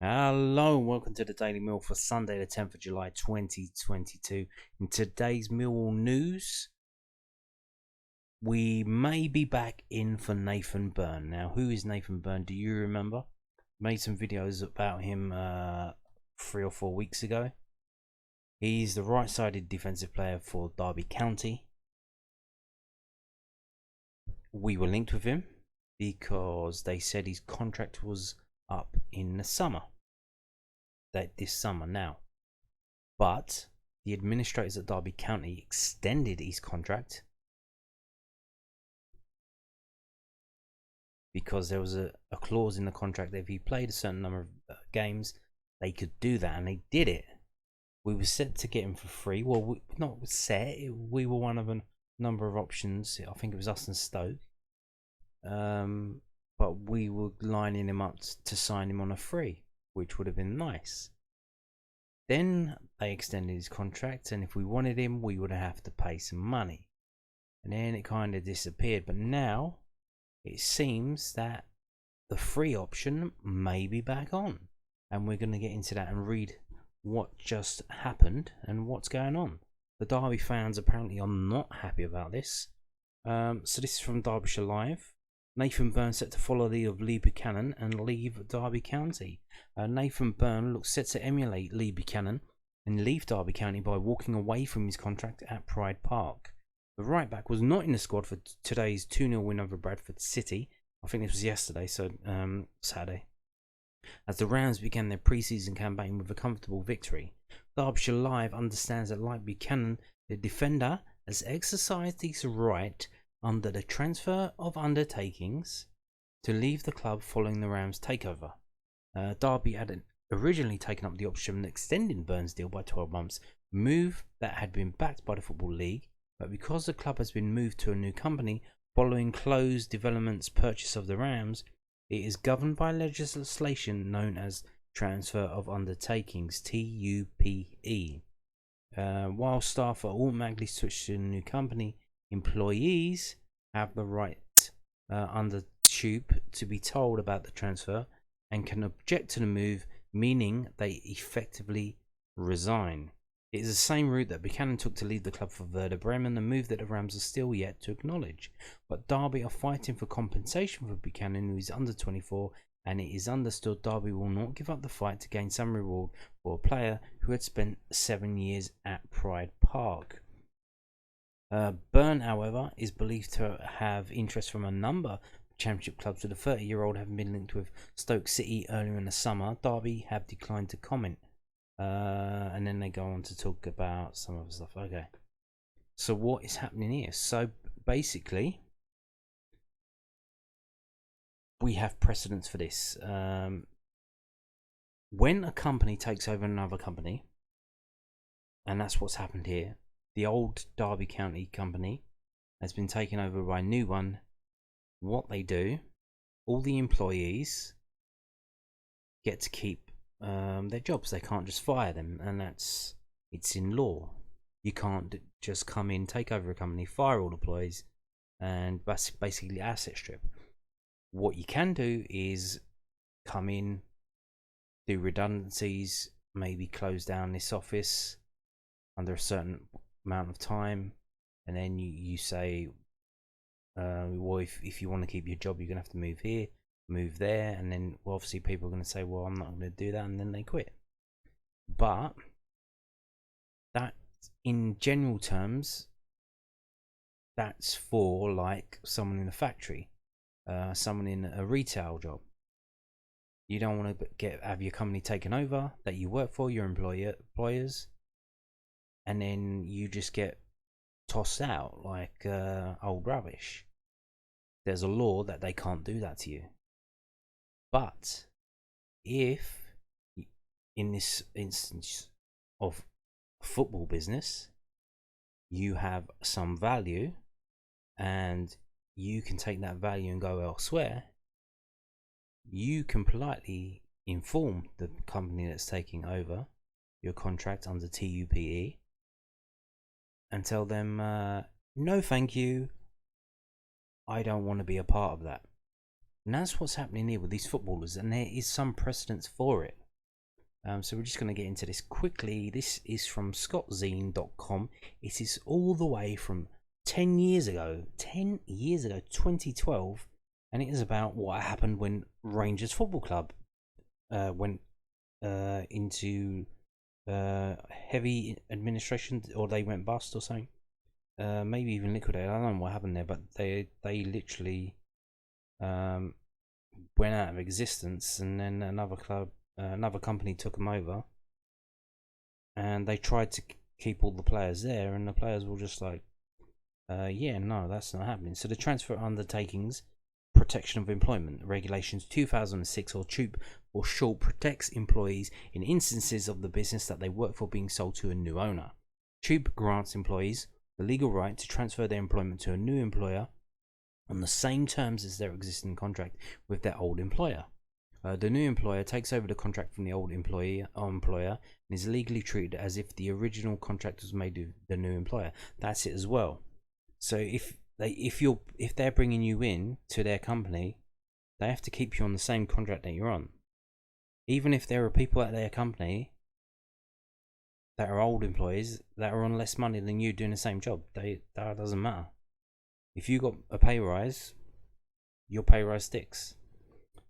Hello and welcome to the Daily Mill for Sunday the 10th of July 2022. In today's Millwall news, we may be back in for Nathan Byrne. Now, who is Nathan Byrne? Do you remember? Made some videos about him 3 or 4 weeks ago. He's the right-sided defensive player for Derby County. We were linked with him because they said his contract was up in the summer. This summer now. But the administrators at Derby County extended his contract because there was a clause in the contract that if he played a certain number of games, they could do that, and they did it. We were set to get him for free. Well, not set. We were one of a number of options. I think it was us and Stoke. But we were lining him up to sign him on a free, which would have been nice. Then they extended his contract, and if we wanted him, we would have to pay some money. And then it kind of disappeared. But now it seems that the free option may be back on. And we're going to get into that and read what just happened and what's going on. The Derby fans apparently are not happy about this. So this is from Derbyshire Live. Nathan Byrne set to follow the lead of Lee Buchanan and leave Derby County. Nathan Byrne looks set to emulate Lee Buchanan and leave Derby County by walking away from his contract at Pride Park. The right back was not in the squad for today's 2-0 win over Bradford City. I think this was yesterday, so Saturday. As the Rams began their pre-season campaign with a comfortable victory. Derbyshire Live understands that, like Buchanan, the defender has exercised his right under the transfer of undertakings to leave the club following the Rams takeover. Derby had originally taken up the option of extending Byrne's deal by 12 months, a move that had been backed by the Football League, but because the club has been moved to a new company following Close Development's purchase of the Rams, it is governed by legislation known as Transfer of Undertakings, TUPE. While staff are automatically switched to a new company, employees have the right under TUPE to be told about the transfer and can object to the move, meaning they effectively resign. It is the same route that Buchanan took to leave the club for Werder Bremen, a move that the Rams are still yet to acknowledge. But Derby are fighting for compensation for Buchanan, who is under 24, and it is understood Derby will not give up the fight to gain some reward for a player who had spent 7 years at Pride Park. Byrne, however, is believed to have interest from a number of Championship clubs, with the 30-year-old having been linked with Stoke City earlier in the summer. Derby have declined to comment. And then they go on to talk about some other stuff. Okay. So what is happening here? So basically, we have precedents for this. When a company takes over another company, and that's what's happened here, the old Derby County company has been taken over by a new one. What they do, all the employees get to keep their jobs. They can't just fire them, and it's in law. You can't just come in, take over a company, fire all the employees, and basically asset strip. What you can do is come in, do redundancies, maybe close down this office under a certain amount of time, and then you say, well, if you want to keep your job, you're gonna have to move here, move there, and then obviously people are going to say, well, I'm not going to do that, and then they quit. But that, in general terms, that's for like someone in a factory, someone in a retail job. You don't want to have your company taken over that you work for, your employers, and then you just get tossed out like old rubbish. There's a law that they can't do that to you. But if, in this instance of football business, you have some value and you can take that value and go elsewhere, you can politely inform the company that's taking over your contract under TUPE and tell them, no thank you, I don't want to be a part of that. And that's what's happening here with these footballers, and there is some precedence for it. So we're just going to get into this quickly. This is from scottzine.com. It is all the way from 10 years ago, 2012, and it is about what happened when Rangers Football Club went into heavy administration, or they went bust or something. Maybe even liquidated. I don't know what happened there, but they literally went out of existence, and then another company took them over, and they tried to keep all the players there, and the players were just like, yeah, no, that's not happening. So the Transfer Undertakings Protection of Employment Regulations 2006, or TUPE for short, protects employees in instances of the business that they work for being sold to a new owner. TUPE grants employees the legal right to transfer their employment to a new employer on the same terms as their existing contract with their old employer. The new employer takes over the contract from the old employer and is legally treated as if the original contract was made with the new employer. That's it as well. So if they're bringing you in to their company, they have to keep you on the same contract that you're on. Even if there are people at their company that are old employees that are on less money than you doing the same job, that doesn't matter. If you got a pay rise, your pay rise sticks.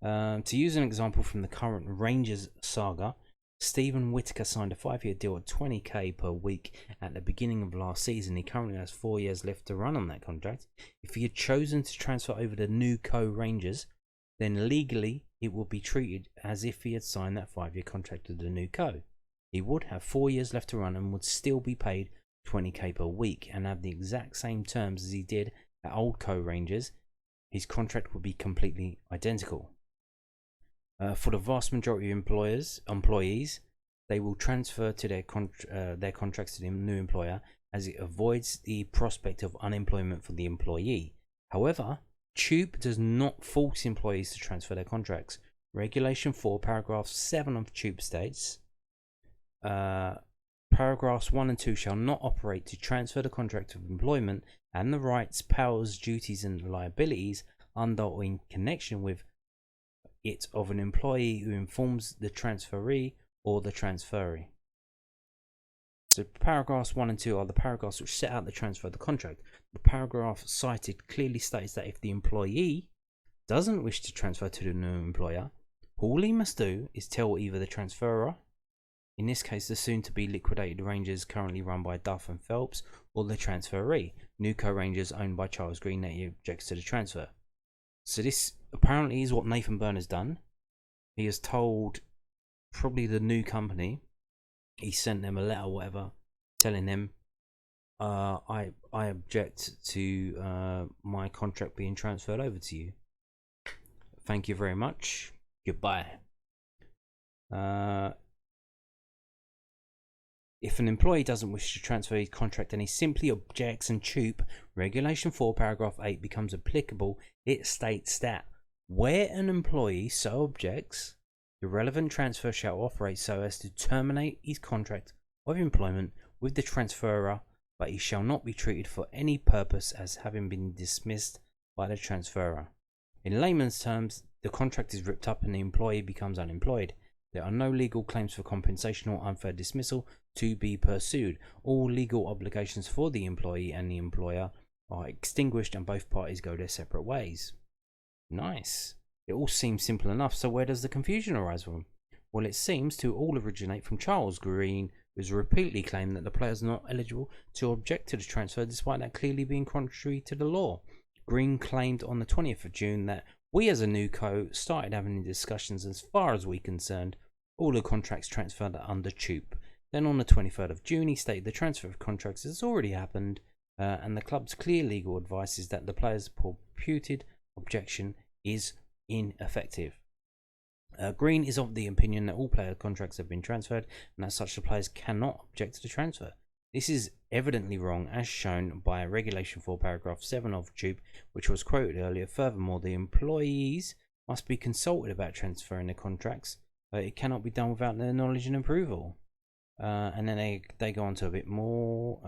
To use an example from the current Rangers saga, Stephen Whittaker signed a 5-year deal at $20,000 per week at the beginning of last season. He currently has 4 years left to run on that contract. If he had chosen to transfer over to new Rangers, then legally it would be treated as if he had signed that 5-year contract with the new He would have 4 years left to run and would still be paid $20,000 per week and have the exact same terms as he did at old Rangers. His contract would be completely identical. For the vast majority of employees, they will transfer to their contracts to the new employer, as it avoids the prospect of unemployment for the employee. However, TUPE does not force employees to transfer their contracts. Regulation 4, paragraph 7 of TUPE states, paragraphs 1 and 2 shall not operate to transfer the contract of employment and the rights, powers, duties and liabilities under or in connection with it of an employee who informs the transferee or the transferee. So paragraphs 1 and 2 are the paragraphs which set out the transfer of the contract. The paragraph cited clearly states that if the employee doesn't wish to transfer to the new employer, all he must do is tell either the transferor, in this case the soon to be liquidated Rangers currently run by Duff and Phelps, or the transferee, Newco Rangers owned by Charles Green, that he objects to the transfer. So this apparently is what Nathan Byrne has done. He has told probably the new company, he sent them a letter or whatever, telling them, I object to my contract being transferred over to you. Thank you very much. Goodbye. If an employee doesn't wish to transfer his contract and he simply objects, and TUPE Regulation 4 paragraph 8 becomes applicable, it states that where an employee so objects, the relevant transfer shall operate so as to terminate his contract of employment with the transferor, but he shall not be treated for any purpose as having been dismissed by the transferor. In layman's terms, the contract is ripped up and the employee becomes unemployed. There are no legal claims for compensation or unfair dismissal to be pursued. All legal obligations for the employee and the employer are extinguished and both parties go their separate ways. Nice. It all seems simple enough, so where does the confusion arise from? Well, it seems to all originate from Charles Green, who has repeatedly claimed that the player is not eligible to object to the transfer despite that clearly being contrary to the law. Green claimed on the 20th of June that we as a new started having discussions. As far as we're concerned, all the contracts transferred are under TUPE. Then on the 23rd of June, he stated the transfer of contracts has already happened, and the club's clear legal advice is that the player's purported objection is ineffective. Green is of the opinion that all player contracts have been transferred, and as such the players cannot object to the transfer. This is evidently wrong, as shown by Regulation 4 paragraph 7 of TUPE, which was quoted earlier. Furthermore, the employees must be consulted about transferring their contracts. It cannot be done without their knowledge and approval. And then they go on to a bit more.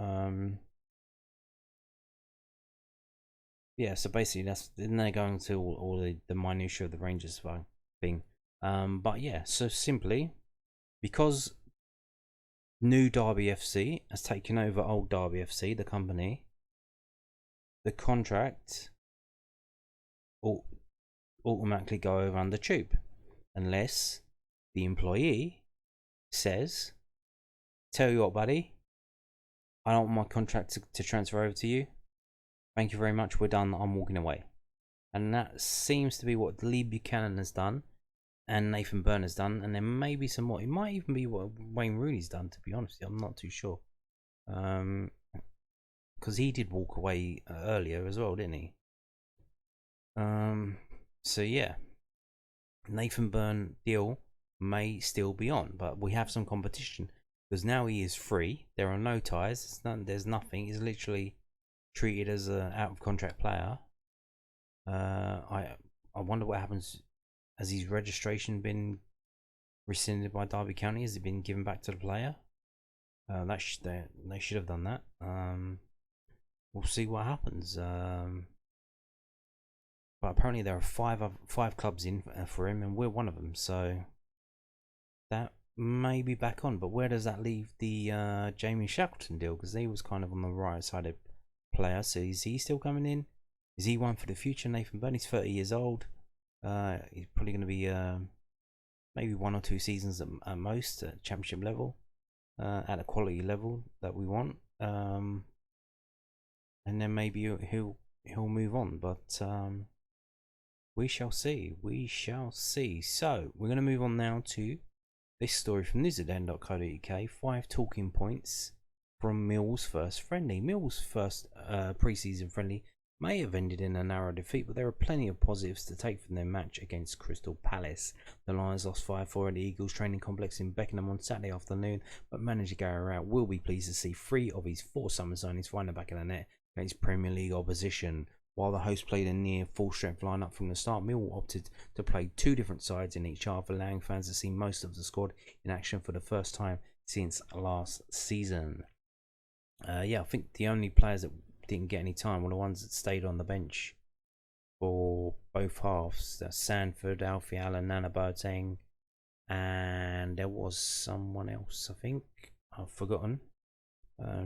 Yeah, so basically then they go into all the minutiae of the Rangers thing. But yeah, so simply because new Derby FC has taken over old Derby FC, the company, the contract will automatically go over under TUPE unless the employee says, tell you what, buddy, I don't want my contract to transfer over to you. Thank you very much, we're done, I'm walking away. And that seems to be what Lee Buchanan has done and Nathan Byrne has done, and there may be some more. It might even be what Wayne Rooney's done, to be honest. I'm not too sure. Because he did walk away earlier as well, didn't he? So yeah, Nathan Byrne deal may still be on, but we have some competition because now he is free. There are no ties. There's nothing. He's literally treated as an out of contract player. I wonder what happens. Has his registration been rescinded by Derby County? Has it been given back to the player? They should have done that. We'll see what happens. But apparently there are five clubs in for him, and we're one of them. So that may be back on. But where does that leave the Jamie Shackleton deal? Because he was kind of on the right-sided player. So is he still coming in? Is he one for the future? Nathan Byrne, he's 30 years old. He's probably going to be maybe 1 or 2 seasons at most at championship level, at a quality level that we want. And then maybe he'll move on. But we shall see. We shall see. So we're going to move on now to this story from NewsatDens.co.uk. 5 talking points from Mill's first friendly. Mill's first pre-season friendly may have ended in a narrow defeat, but there are plenty of positives to take from their match against Crystal Palace. The Lions lost 5-4 at the Eagles training complex in Beckenham on Saturday afternoon, but manager Gary Rowett will be pleased to see 3 of his 4 summer signings find the back of the net against Premier League opposition. While the host played a near full-strength lineup from the start, Millwall opted to play 2 different sides in each half, allowing fans to see most of the squad in action for the first time since last season. I think the only players that didn't get any time were the ones that stayed on the bench for both halves. Sanford, Alfie Allen, Nana Boateng, and there was someone else, I think. I've forgotten.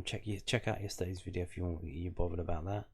Check out yesterday's video if you're bothered about that.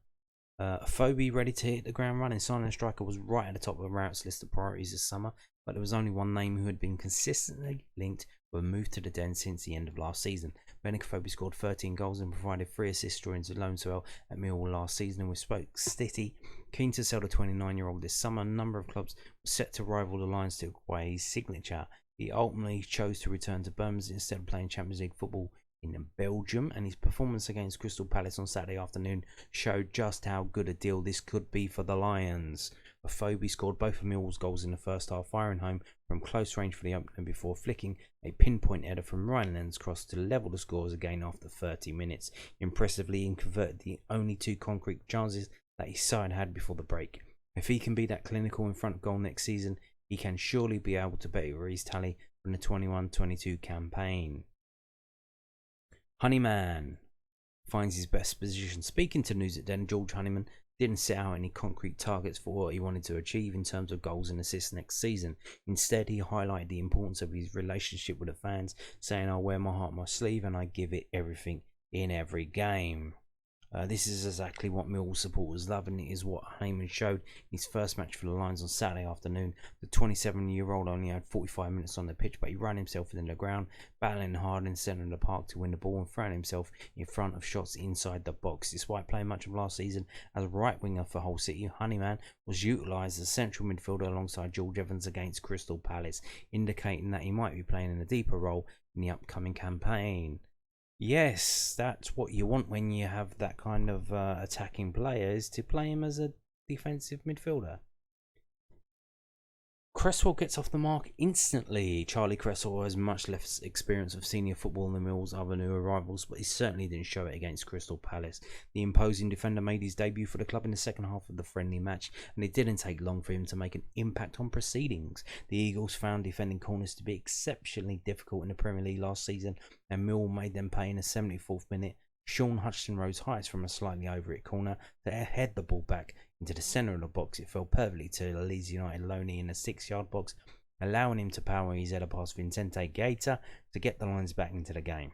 Phobie ready to hit the ground running. Signing striker was right at the top of Rowett's list of priorities this summer, but there was only one name who had been consistently linked with a move to the Den since the end of last season. Benik Phobie scored 13 goals and provided 3 assists during his loan spell at Millwall last season, and with Stoke City keen to sell the 29-year-old this summer. A number of clubs were set to rival the Lions to acquire his signature. He ultimately chose to return to Birmingham instead of playing Champions League football in Belgium, and his performance against Crystal Palace on Saturday afternoon showed just how good a deal this could be for the Lions. Phobie scored both of Millwall's goals in the first half, firing home from close range for the opener before flicking a pinpoint header from Ryan Lennon's cross to level the scores again after 30 minutes. Impressively, he converted the only 2 concrete chances that his side had before the break. If he can be that clinical in front of goal next season, he can surely be able to better his tally from the 21-22 campaign. Honeyman finds his best position. Speaking to NewsatDens, George Honeyman didn't set out any concrete targets for what he wanted to achieve in terms of goals and assists next season. Instead, he highlighted the importance of his relationship with the fans, saying, "I wear my heart on my sleeve and I give it everything in every game." This is exactly what Millwall supporters love, and it is what Heyman showed in his first match for the Lions on Saturday afternoon. The 27-year-old only had 45 minutes on the pitch, but he ran himself within the ground, battling hard in the centre of the park to win the ball and throwing himself in front of shots inside the box. Despite playing much of last season as a right winger for Hull City, Honeyman was utilised as a central midfielder alongside George Evans against Crystal Palace, indicating that he might be playing in a deeper role in the upcoming campaign. Yes, that's what you want when you have that kind of attacking player, is to play him as a defensive midfielder. Cresswell gets off the mark instantly. Charlie Cresswell has much less experience of senior football than Mill's other new arrivals, but he certainly didn't show it against Crystal Palace. The imposing defender made his debut for the club in the second half of the friendly match, and it didn't take long for him to make an impact on proceedings. The Eagles found defending corners to be exceptionally difficult in the Premier League last season, and Mill made them pay in the 74th minute. Sean Hutchinson rose highest from a slightly over it corner to head the ball back into the centre of the box. It fell perfectly to the Leeds United loanee in the 6-yard box, allowing him to power his header past Vicente Gaeta to get the Lions back into the game.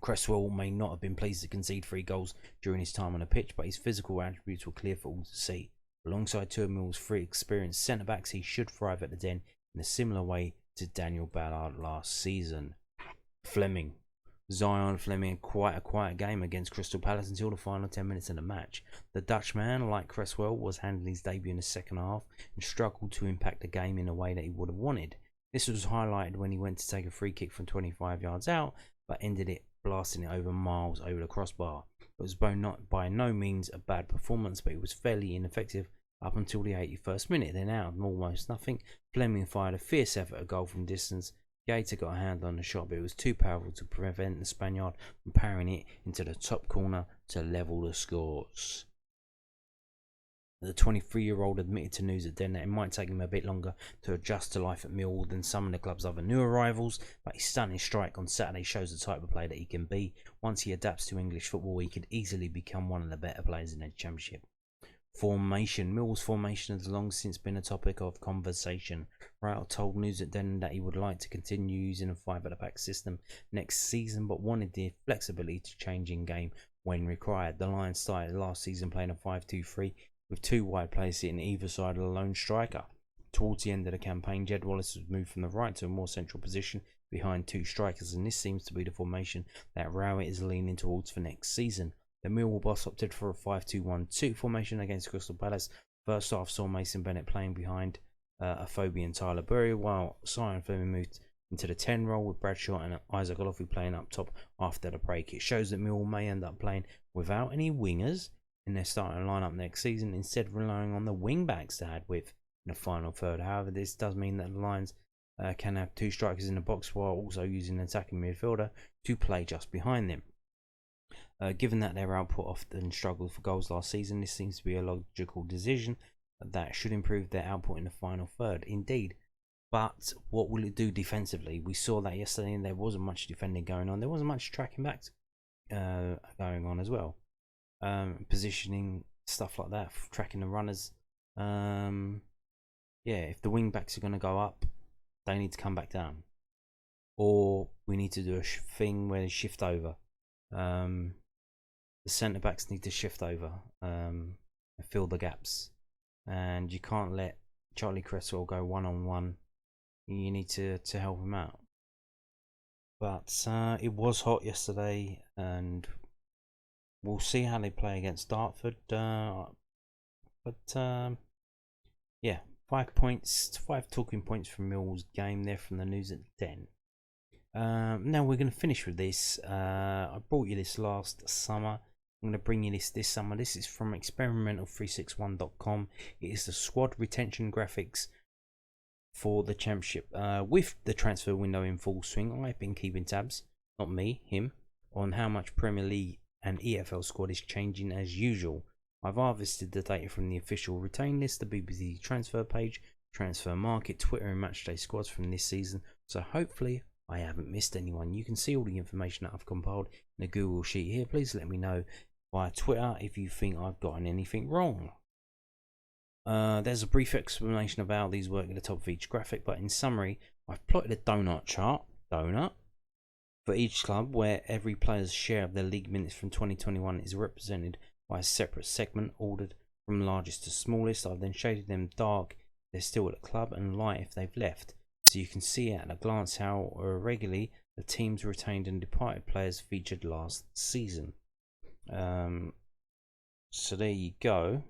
Cresswell may not have been pleased to concede 3 goals during his time on the pitch, but his physical attributes were clear for all to see. Alongside two of Mill's 3 experienced centre-backs, he should thrive at the Den in a similar way to Daniel Ballard last season. Zion Fleming had quite a quiet game against Crystal Palace until the final 10 minutes of the match. The Dutchman, like Cresswell, was handling his debut in the second half and struggled to impact the game in a way that he would have wanted. This was highlighted when he went to take a free kick from 25 yards out, but ended it blasting it over miles over the crossbar. It was by no means a bad performance, but it was fairly ineffective up until the 81st minute. Then out of almost nothing, Fleming fired a fierce effort at goal from distance. Gaeta got a hand on the shot, but it was too powerful to prevent the Spaniard from parrying it into the top corner to level the scores. The 23-year-old admitted to NewsatDens that it might take him a bit longer to adjust to life at Millwall than some of the club's other new arrivals, but his stunning strike on Saturday shows the type of player that he can be. Once he adapts to English football, he could easily become one of the better players in the Championship. Formation. Millwall's formation has long since been a topic of conversation. Rao told NewsatDens that he would like to continue using a 5-at-the-back system next season, but wanted the flexibility to change in game when required. The Lions started last season playing a 5-2-3 with 2 wide players sitting either side of the lone striker. Towards the end of the campaign, Jed Wallace was moved from the right to a more central position behind 2 strikers, and this seems to be the formation that Rowett is leaning towards for next season. The Millwall boss opted for a 5-2-1-2 formation against Crystal Palace. First half saw Mason Bennett playing behind Afobe and Tyler Burry, while Zion Fleming moved into the 10 role with Bradshaw and Isaac Olofi playing up top after the break. It shows that Millwall may end up playing without any wingers in their starting lineup next season, instead relying on the wing backs to add with in the final third. However, this does mean that the Lions can have 2 strikers in the box while also using an attacking midfielder to play just behind them. Given that their output often struggled for goals last season, this seems to be a logical decision that should improve their output in the final third. Indeed, but what will it do defensively? We saw that yesterday and there wasn't much defending going on. There wasn't much tracking back going on as well. Positioning, stuff like that, tracking the runners. Yeah, if the wing backs are going to go up, they need to come back down. Or we need to do a thing where they shift over. The centre backs need to shift over and fill the gaps, and you can't let Charlie Cresswell go one-on-one. You need to help him out. But it was hot yesterday, and we'll see how they play against Dartford. Yeah, 5 points, 5 talking points from Millwall's game there from the NewsatDens. Now we're going to finish with this. I brought you this last summer. I'm going to bring you this summer. This is from experimental361.com. It is the squad retention graphics for the Championship. With the transfer window in full swing, I've been keeping tabs, not me, him, on how much Premier League and EFL squad is changing as usual. I've harvested the data from the official retain list, the BBC transfer page, transfer market, Twitter and matchday squads from this season, so hopefully I haven't missed anyone. You can see all the information that I've compiled in a Google sheet here. Please let me know via Twitter if you think I've gotten anything wrong. There's a brief explanation of how these work at the top of each graphic, but in summary, I've plotted a donut chart, for each club where every player's share of their league minutes from 2021 is represented by a separate segment ordered from largest to smallest. I've then shaded them dark if they're still at the club and light if they've left, so you can see at a glance how irregularly the teams retained and departed players featured last season. So there you go.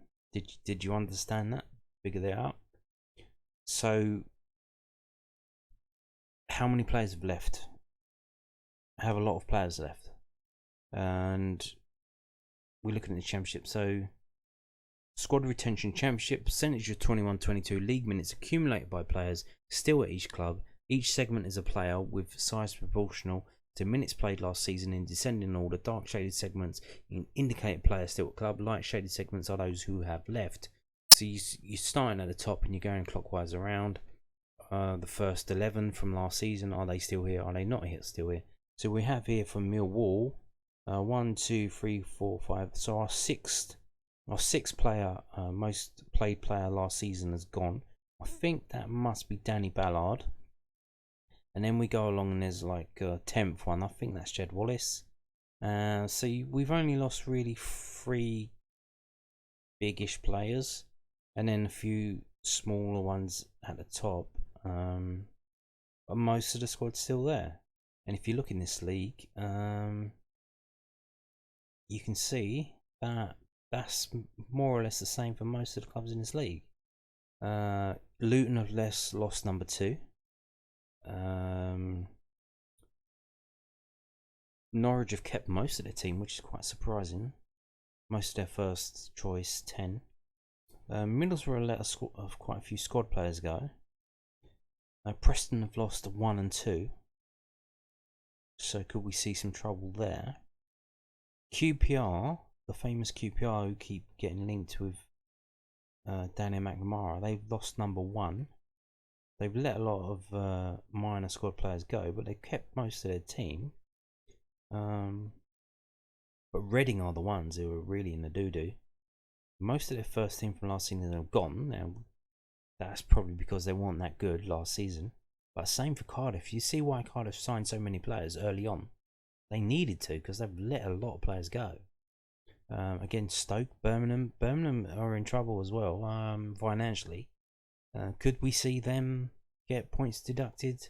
Did you understand that? Figure that out. So how many players have left? I have a lot of players left, and we're looking at the Championship. So squad retention Championship, percentage of 21-22 league minutes accumulated by players still at each club. Each segment is a player with size proportional to minutes played last season in descending order. Dark shaded segments indicate players still at club. Light shaded segments are those who have left. So you're starting at the top and you're going clockwise around. The first 11 from last season, are they still here? Are they not here? Still here? So we have here from Millwall 1, 2, 3, 4, 5. So our sixth player, most played player last season has gone. I think that must be Danny Ballard. And then we go along and there's like a 10th one. I think that's Jed Wallace. So we've only lost really 3 biggish players, and then a few smaller ones at the top. But most of the squad's still there. And if you look in this league, you can see that that's more or less the same for most of the clubs in this league. Luton have lost number 2. Norwich have kept most of their team, which is quite surprising. Most of their first choice 10. Middlesbrough let quite a few squad players go. Preston have lost 1 and 2. So could we see some trouble there? QPR, the famous QPR who keep getting linked with Daniel McNamara, they've lost number 1. They've let a lot of minor squad players go, but they've kept most of their team. But Reading are the ones who are really in the doo-doo. Most of their first team from last season have gone. Now, that's probably because they weren't that good last season. But same for Cardiff. You see why Cardiff signed so many players early on. They needed to, because they've let a lot of players go. Again, Stoke, Birmingham. Birmingham are in trouble as well, financially. Could we see them get points deducted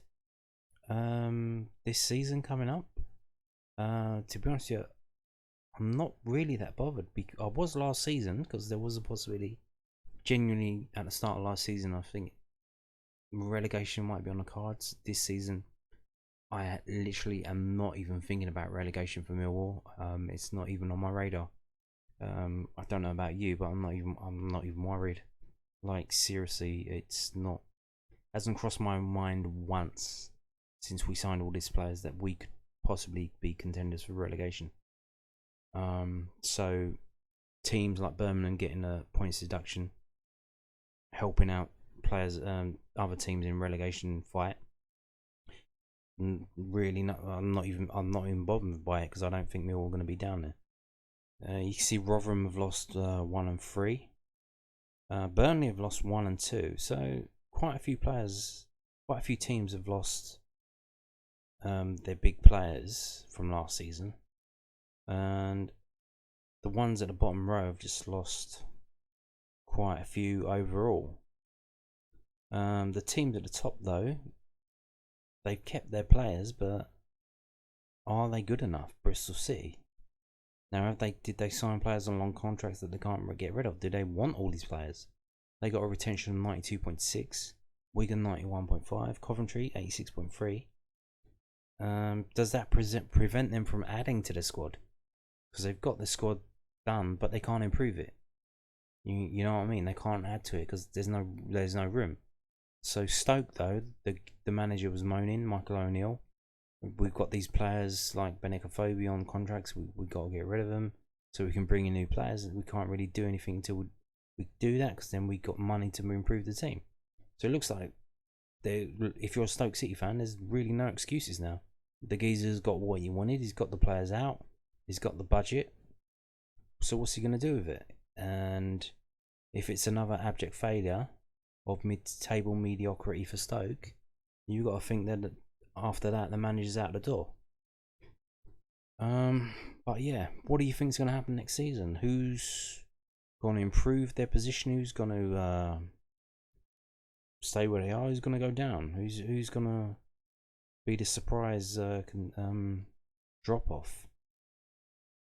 this season coming up? To be honest with you, I'm not really that bothered. I was last season, because there was a possibility. Genuinely, at the start of last season, I think relegation might be on the cards. This season, I literally am not even thinking about relegation for Millwall. It's not even on my radar. I don't know about you, but I'm not even worried. Like, seriously, hasn't crossed my mind once since we signed all these players that we could possibly be contenders for relegation. So teams like Birmingham getting a points deduction, helping out players, other teams in relegation fight. Really, I'm not even bothered by it, because I don't think Millwall are going to be down there. You can see Rotherham have lost 1 and 3. Burnley have lost 1 and 2. So quite a few teams have lost their big players from last season, and the ones at the bottom row have just lost quite a few overall. The teams at the top, though, they've kept their players, but are they good enough? Bristol City. Now, did they sign players on long contracts that they can't get rid of? Do they want all these players? They got a retention of 92.6, Wigan 91.5, Coventry 86.3. Does that prevent them from adding to the squad? Because they've got the squad done, but they can't improve it. You know what I mean? They can't add to it because there's no room. So Stoke, though, the manager was moaning, Michael O'Neill. We've got these players like Benekafobi on contracts. We got to get rid of them so we can bring in new players. We can't really do anything until we do that, because then we got money to improve the team. So it looks like if you're a Stoke City fan, there's really no excuses now. The geezer's got what he wanted. He's got the players out. He's got the budget. So what's he going to do with it? And if it's another abject failure of mid-table mediocrity for Stoke, you got to think that after that the manager's out the door. But yeah, what do you think is going to happen next season? Who's going to improve their position? Who's going to stay where they are? Who's going to go down? Who's going to be the surprise drop off?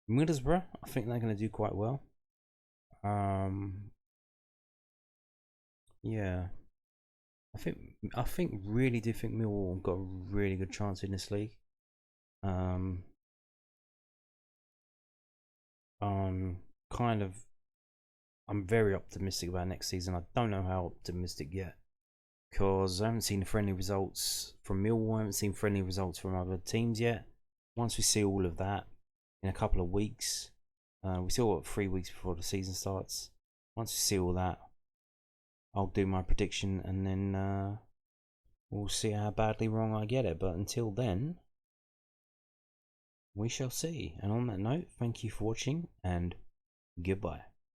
Middlesbrough, I think they're going to do quite well. Yeah, I really do think Millwall have got a really good chance in this league. I'm very optimistic about next season. I don't know how optimistic yet, because I haven't seen the friendly results from Millwall. I haven't seen friendly results from other teams yet. Once we see all of that in a couple of weeks, we still got 3 weeks before the season starts. Once we see all that, I'll do my prediction, and then we'll see how badly wrong I get it. But until then, we shall see. And on that note, thank you for watching, and goodbye.